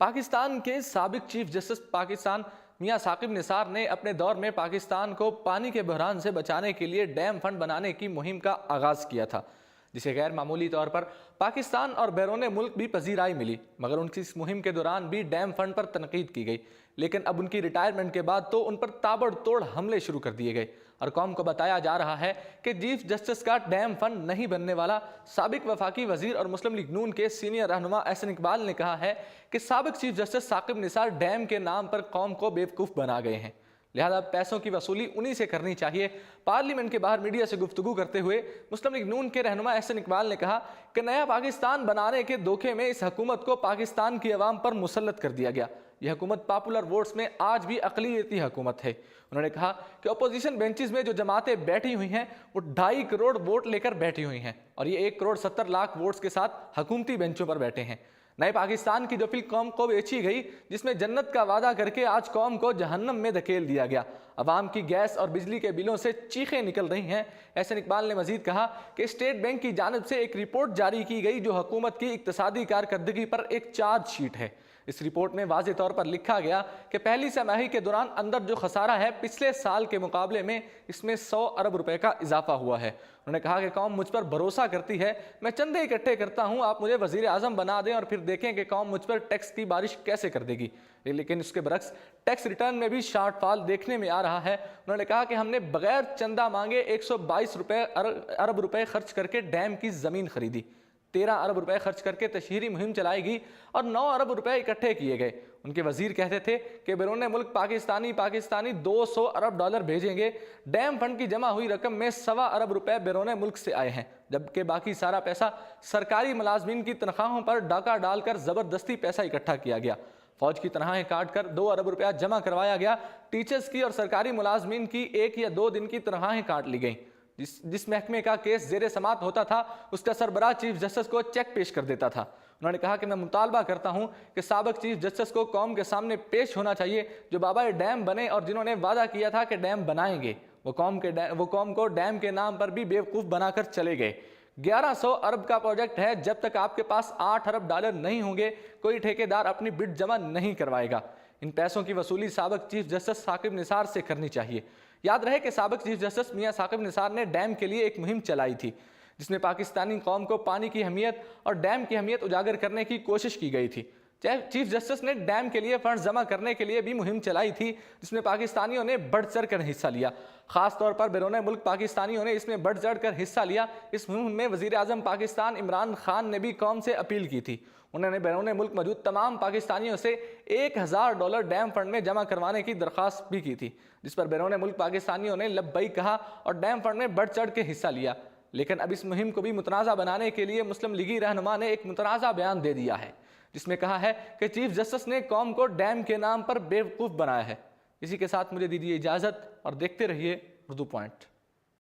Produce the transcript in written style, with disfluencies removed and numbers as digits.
پاکستان کے سابق chief justice Pakistan میاں ثاقب نثار نے اپنے دور میں پاکستان کو پانی کے بحران سے بچانے کے لیے ڈیم فنڈ بنانے کی مہم کا آغاز کیا تھا، جسے غیر معمولی طور پر پاکستان اور بیرون ملک بھی پذیرائی ملی، مگر ان کی اس مہم کے دوران بھی ڈیم فنڈ پر تنقید کی گئی۔ لیکن اب ان کی ریٹائرمنٹ کے بعد تو ان پر تابڑ توڑ حملے شروع کر دیے گئے اور قوم کو بتایا جا رہا ہے کہ چیف جسٹس کا ڈیم فنڈ نہیں بننے والا۔ سابق وفاقی وزیر اور مسلم لیگ نون کے سینئر رہنما احسن اقبال نے کہا ہے کہ سابق chief justice Saqib Nisar dam کے نام پر قوم کو بیوقوف بنا گئے ہیں، لہذا پیسوں کی وصولی انہی سے کرنی چاہیے۔ پارلیمنٹ کے باہر میڈیا سے گفتگو کرتے ہوئے مسلم لیگ نون کے رہنما احسن اقبال نے کہا کہ نیا پاکستان بنانے کے دھوکے میں اس حکومت کو پاکستان کی عوام پر مسلط کر دیا گیا۔ یہ حکومت پاپولر ووٹس میں آج بھی اقلیتی حکومت ہے۔ انہوں نے کہا کہ اپوزیشن بینچز میں جو جماعتیں بیٹھی ہوئی ہیں وہ 2.5 کروڑ ووٹ لے کر بیٹھی ہوئی ہیں اور یہ 1 کروڑ 70 لاکھ ووٹس کے ساتھ حکومتی بینچوں پر بیٹھے ہیں۔ نئے پاکستان کی جو فل قوم کو بیچی گئی، جس میں جنت کا وعدہ کر کے آج قوم کو جہنم میں دھکیل دیا گیا، عوام کی گیس اور بجلی کے بلوں سے چیخیں نکل رہی ہیں۔ احسن اقبال نے مزید کہا کہ اسٹیٹ بینک کی جانب سے ایک رپورٹ جاری کی گئی جو حکومت کی اقتصادی کارکردگی پر ایک چارج شیٹ ہے۔ اس رپورٹ میں واضح طور پر لکھا گیا کہ پہلی سہ ماہی کے دوران اندر جو خسارہ ہے پچھلے سال کے مقابلے میں اس میں 100 ارب روپے کا اضافہ ہوا ہے۔ انہوں نے کہا کہ قوم مجھ پر بھروسہ کرتی ہے، میں چندے اکٹھے کرتا ہوں، آپ مجھے وزیر اعظم بنا دیں اور پھر دیکھیں کہ قوم مجھ پر ٹیکس کی بارش کیسے کر دے گی۔ لیکن اس کے برعکس ٹیکس ریٹرن میں بھی شارٹ فال دیکھنے میں آ رہا ہے۔ انہوں نے کہا کہ ہم نے بغیر چندہ مانگے 122 ارب روپے خرچ کر کے ڈیم کی زمین خریدی، 13 ارب روپے خرچ کر کے تشہیری مہم چلائی گئی اور 9 ارب روپے اکٹھے کیے گئے۔ ان کے وزیر کہتے تھے کہ بیرون ملک پاکستانی 200 ارب ڈالر بھیجیں گے۔ ڈیم فنڈ کی جمع ہوئی رقم میں 1.25 ارب روپے بیرون ملک سے آئے ہیں، جبکہ باقی سارا پیسہ سرکاری ملازمین کی تنخواہوں پر ڈاکہ ڈال کر زبردستی پیسہ اکٹھا کیا گیا۔ فوج کی تنخواہیں کاٹ کر 2 ارب روپیہ جمع کروایا گیا۔ ٹیچرز کی اور سرکاری ملازمین کی 1 یا 2 دن کی تنخواہیں کاٹ لی گئیں۔ جس محکمے کا کیس زیر سماعت ہوتا تھا اس کا سربراہ چیف جسٹس کو چیک پیش کر دیتا تھا۔ انہوں نے کہا کہ میں مطالبہ کرتا ہوں کہ سابق چیف جسٹس کو قوم کے سامنے پیش ہونا چاہیے، جو بابا ڈیم بنے اور جنہوں نے وعدہ کیا تھا کہ ڈیم بنائیں گے، وہ قوم کو ڈیم کے نام پر بھی بیوقوف بنا کر چلے گئے۔ 1100 ارب کا پروجیکٹ ہے، جب تک آپ کے پاس 8 ارب ڈالر نہیں ہوں گے کوئی ٹھیکیدار اپنی بٹ جمع نہیں کروائے گا۔ ان پیسوں کی وصولی سابق چیف جسٹس ثاقب نثار سے کرنی چاہیے۔ یاد رہے کہ سابق چیف جسٹس میاں ثاقب نثار نے ڈیم کے لیے ایک مہم چلائی تھی، جس میں پاکستانی قوم کو پانی کی اہمیت اور ڈیم کی اہمیت اجاگر کرنے کی کوشش کی گئی تھی۔ چیف جسٹس نے ڈیم کے لیے فنڈ جمع کرنے کے لیے بھی مہم چلائی تھی، جس میں پاکستانیوں نے بڑھ چڑھ کر حصہ لیا۔ خاص طور پر بیرون ملک پاکستانیوں نے اس میں بڑھ چڑھ کر حصہ لیا۔ اس مہم میں وزیر اعظم پاکستان عمران خان نے بھی قوم سے اپیل کی تھی۔ انہوں نے بیرون ملک موجود تمام پاکستانیوں سے $1000 ڈیم فنڈ میں جمع کروانے کی درخواست بھی کی تھی، جس پر بیرون ملک پاکستانیوں نے لبیک کہا اور ڈیم فنڈ میں بڑھ چڑھ کے حصہ لیا۔ لیکن اب اس مہم کو بھی متنازع بنانے کے لیے مسلم لیگی رہنما نے ایک متنازع بیان دے دیا ہے، جس میں کہا ہے کہ چیف جسٹس نے قوم کو ڈیم کے نام پر بیوقوف بنایا ہے۔ اسی کے ساتھ مجھے دیجیے اجازت اور دیکھتے رہیے اردو پوائنٹ۔